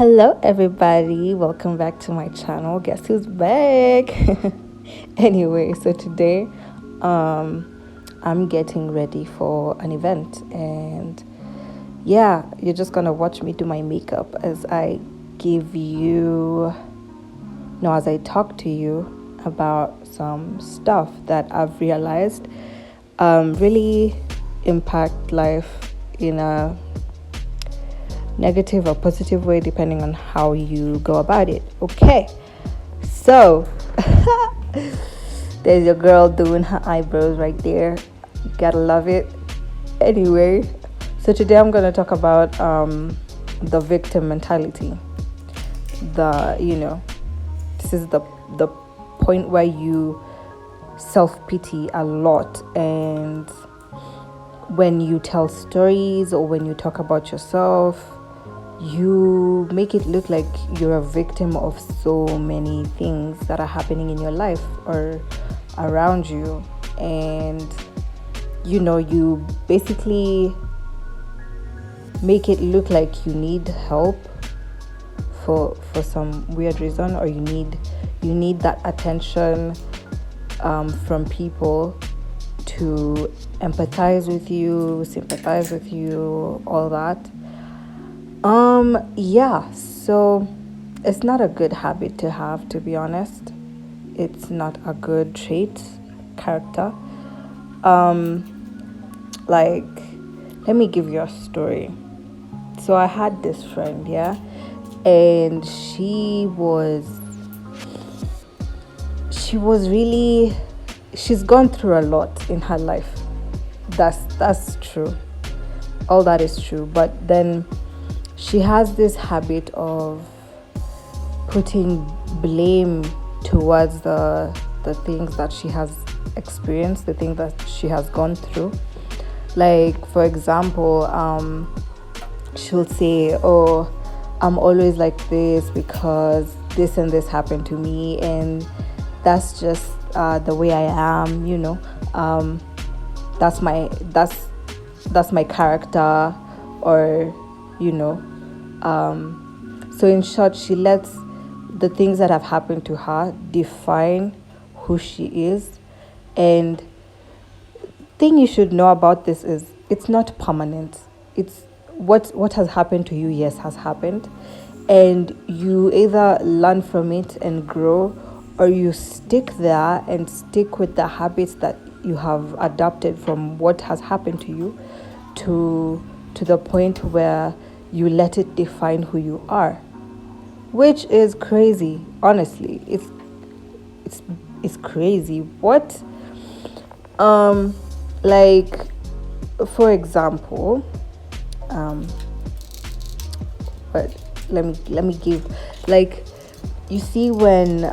Hello, everybody. Welcome back to my channel. Guess who's back? Anyway, so today, I'm getting ready for an event, and yeah, you're just gonna watch me do my makeup as I give you, no, as I talk to you about some stuff that I've realized really impact life in a negative or positive way depending on how you go about it. Okay, so there's your girl doing her eyebrows right there. You gotta love it. Anyway, so today I'm gonna talk about the victim mentality. This is the point where you self-pity a lot, and when you tell stories or when you talk about yourself, you make it look like you're a victim of so many things that are happening in your life or around you. And you basically make it look like you need help for some weird reason, or you need that attention from people to empathize with you, sympathize with you, all that. Yeah, so it's not a good habit to have, to be honest. It's not a good trait, character. Like, let me give you a story. So I had this friend, yeah, and she's gone through a lot in her life. That's true. All that is true. But then she has this habit of putting blame towards the things that she has experienced, the things that she has gone through. Like, for example, she'll say, "Oh, I'm always like this because this and this happened to me, and that's just the way I am. That's my character," or you know. So in short, she lets the things that have happened to her define who she is. And thing you should know about this is it's not permanent. It's what has happened to you, yes, has happened. And you either learn from it and grow, or you stick there and stick with the habits that you have adopted from what has happened to you to the point where you let it define who you are, which is crazy. Honestly, it's crazy. What like, for example, but let me give, like, you see, when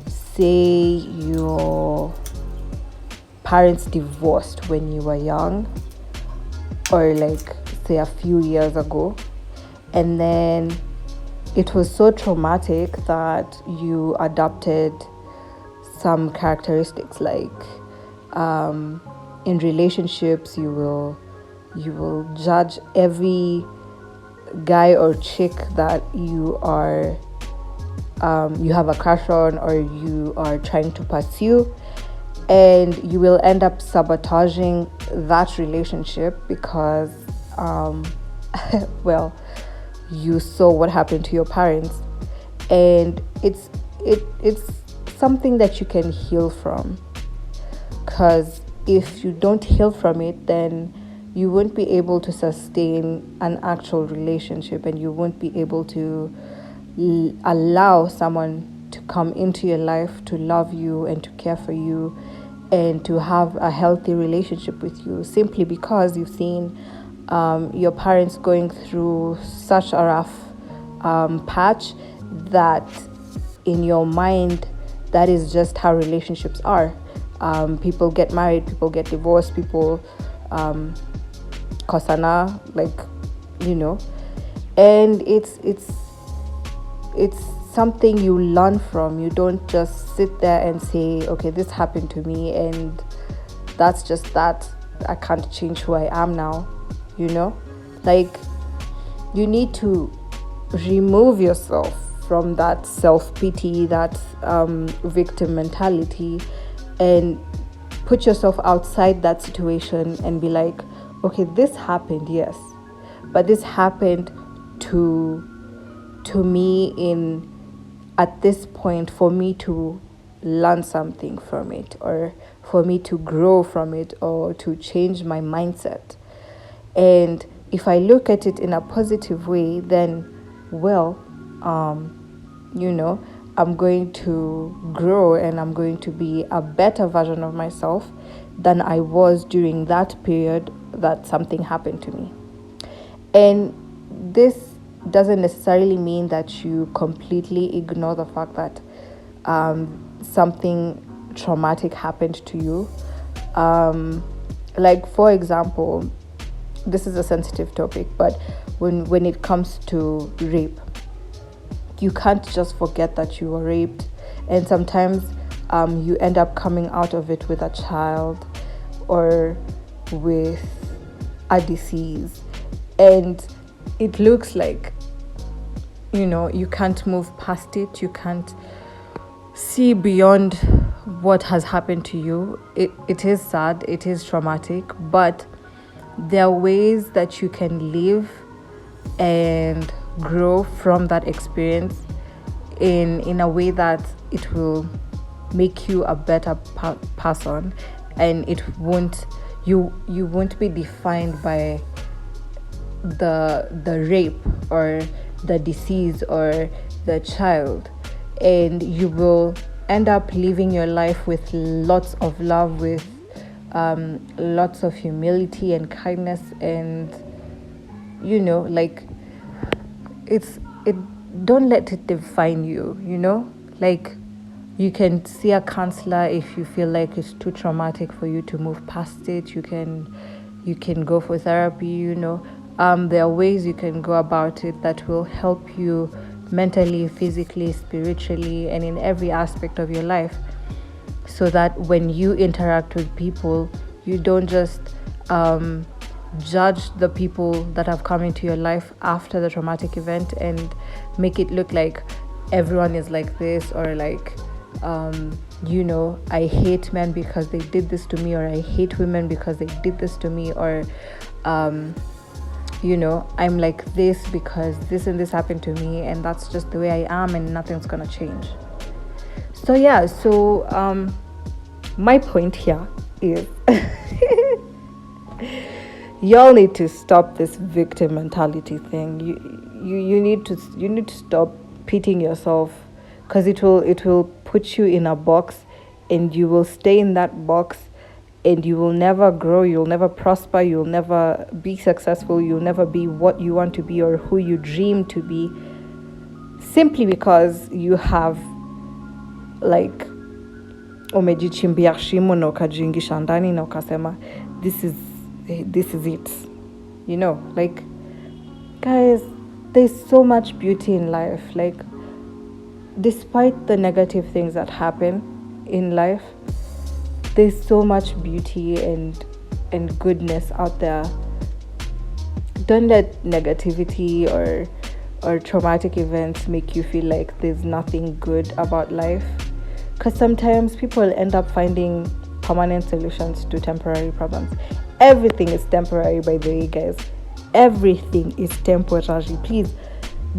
say your parents divorced when you were young, or like say a few years ago, and then it was so traumatic that you adopted some characteristics. Like, in relationships, you will judge every guy or chick that you have a crush on, or you are trying to pursue, and you will end up sabotaging that relationship because well, you saw what happened to your parents. And it's something that you can heal from, because if you don't heal from it, then you won't be able to sustain an actual relationship, and you won't be able to allow someone to come into your life to love you and to care for you and to have a healthy relationship with you, simply because you've seen your parents going through such a rough patch that in your mind, that is just how relationships are. People get married, people get divorced, people kosana, like, and it's something you learn from. You don't just sit there and say, okay, this happened to me and that's just that. I can't change who I am now, Like, you need to remove yourself from that self-pity, that victim mentality, and put yourself outside that situation and be like, okay, this happened, yes, but this happened to me in at this point for me to learn something from it, or for me to grow from it, or to change my mindset. And if I look at it in a positive way, then, well, I'm going to grow and I'm going to be a better version of myself than I was during that period that something happened to me. And this doesn't necessarily mean that you completely ignore the fact that something traumatic happened to you. Like, for example, this is a sensitive topic, but when it comes to rape, you can't just forget that you were raped. And sometimes you end up coming out of it with a child or with a disease. And it looks like, you can't move past it. You can't see beyond what has happened to you. It is sad. It is traumatic. But there are ways that you can live and grow from that experience in a way that it will make you a better person, and you won't be defined by the rape or the disease or the child, and you will end up living your life with lots of love, with lots of humility and kindness, and don't let it define you. Like, you can see a counselor if you feel like it's too traumatic for you to move past it. You can go for therapy. There are ways you can go about it that will help you mentally, physically, spiritually, and in every aspect of your life, so that when you interact with people, you don't just judge the people that have come into your life after the traumatic event and make it look like everyone is like this, or like I hate men because they did this to me, or I hate women because they did this to me, or I'm like this because this and this happened to me, and that's just the way I am, and nothing's gonna change. So my point here is y'all need to stop this victim mentality thing. You need to stop pitying yourself, because it will put you in a box, and you will stay in that box, and you will never grow, you'll never prosper, you'll never be successful, you'll never be what you want to be or who you dream to be, simply because you have like umejichimbia shimo na ukajiingisha ndani na ukasema this is it. Like, guys, there's so much beauty in life. Like, despite the negative things that happen in life, there's so much beauty and goodness out there. Don't let negativity or traumatic events make you feel like there's nothing good about life, because sometimes people end up finding permanent solutions to temporary problems. Everything is temporary, by the way, guys. Everything is temporary. Please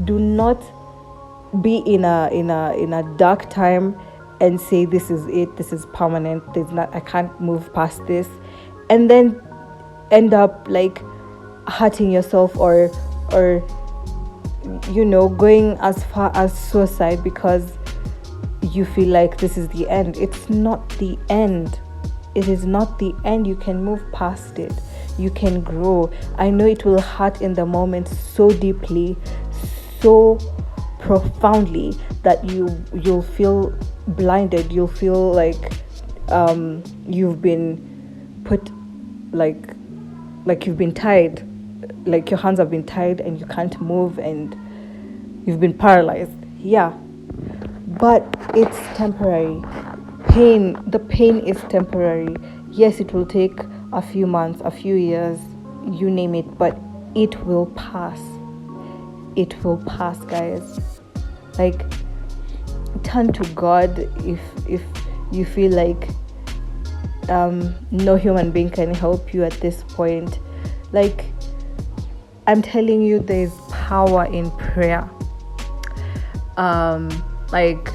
do not be in a dark time and say this is it, this is permanent, I can't move past this, and then end up like hurting yourself or going as far as suicide because you feel like this is the end. It's not the end. It is not the end. You can move past it. You can grow. I know it will hurt in the moment so deeply, so profoundly, that you'll feel blinded. You'll feel like you've been put like you've been tied, like your hands have been tied and you can't move and you've been paralyzed. Yeah, but it's temporary. The pain is temporary. Yes, it will take a few months, a few years, you name it, but it will pass. it will pass, guys. Like, turn to God if you feel like no human being can help you at this point. Like, I'm telling you, there's power in prayer. Like,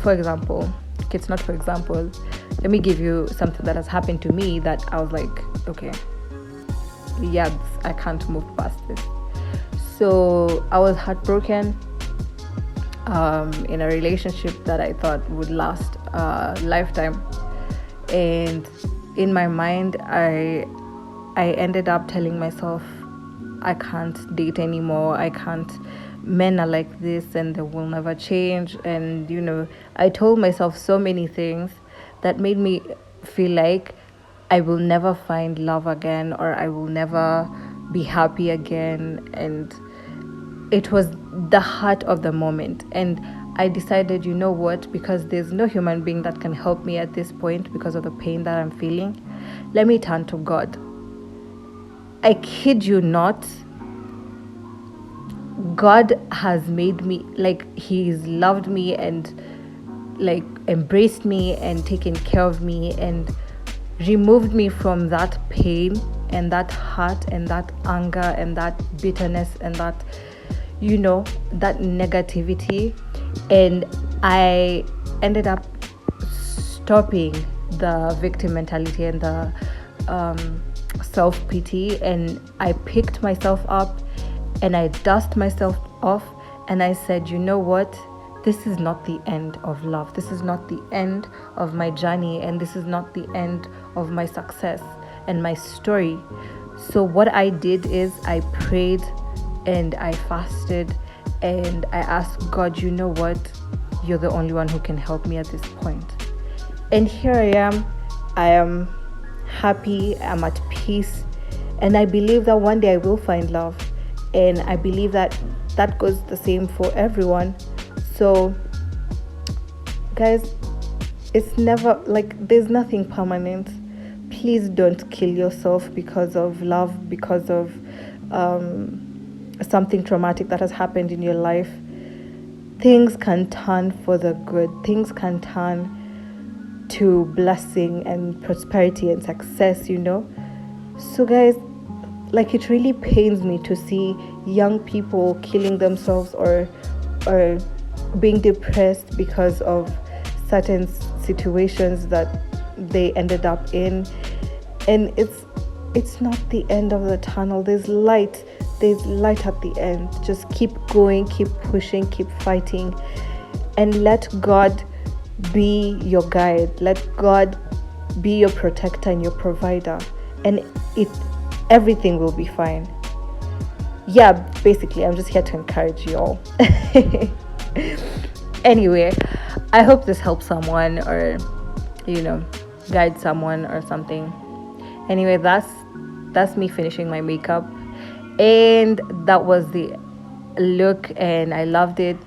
for example, it's not for example, let me give you something that has happened to me that I was like, okay, yeah, I can't move past this. So I was heartbroken in a relationship that I thought would last a lifetime, and in my mind I ended up telling myself, I can't date anymore, I can't, men are like this and they will never change. And I told myself so many things that made me feel like I will never find love again, or I will never be happy again. And it was the heart of the moment. And I decided, you know what, because there's no human being that can help me at this point because of the pain that I'm feeling, let me turn to God. I kid you not, God has made me, like, He's loved me and like embraced me and taken care of me and removed me from that pain and that hurt and that anger and that bitterness and that that negativity. And I ended up stopping the victim mentality and the self-pity, and I picked myself up and I dust myself off, and I said, you know what, this is not the end of love, this is not the end of my journey, and this is not the end of my success and my story. So what I did is I prayed and I fasted and I asked God, you know what, you're the only one who can help me at this point. And here I am happy, I'm at peace, and I believe that one day I will find love. And I believe that goes the same for everyone. So guys, it's never like, there's nothing permanent. Please don't kill yourself because of love, because of something traumatic that has happened in your life. Things can turn for the good. Things can turn to blessing and prosperity and success, So guys, like, it really pains me to see young people killing themselves or being depressed because of certain situations that they ended up in. And it's not the end of the tunnel. There's light at the end. Just keep going, keep pushing, keep fighting, and let God be your guide. Let God be your protector and your provider, and everything will be fine. Yeah, basically, I'm just here to encourage you all. Anyway, I hope this helps someone, or guide someone or something. Anyway, that's me finishing my makeup, and that was the look, and I loved it.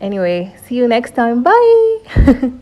Anyway, see you next time. Bye.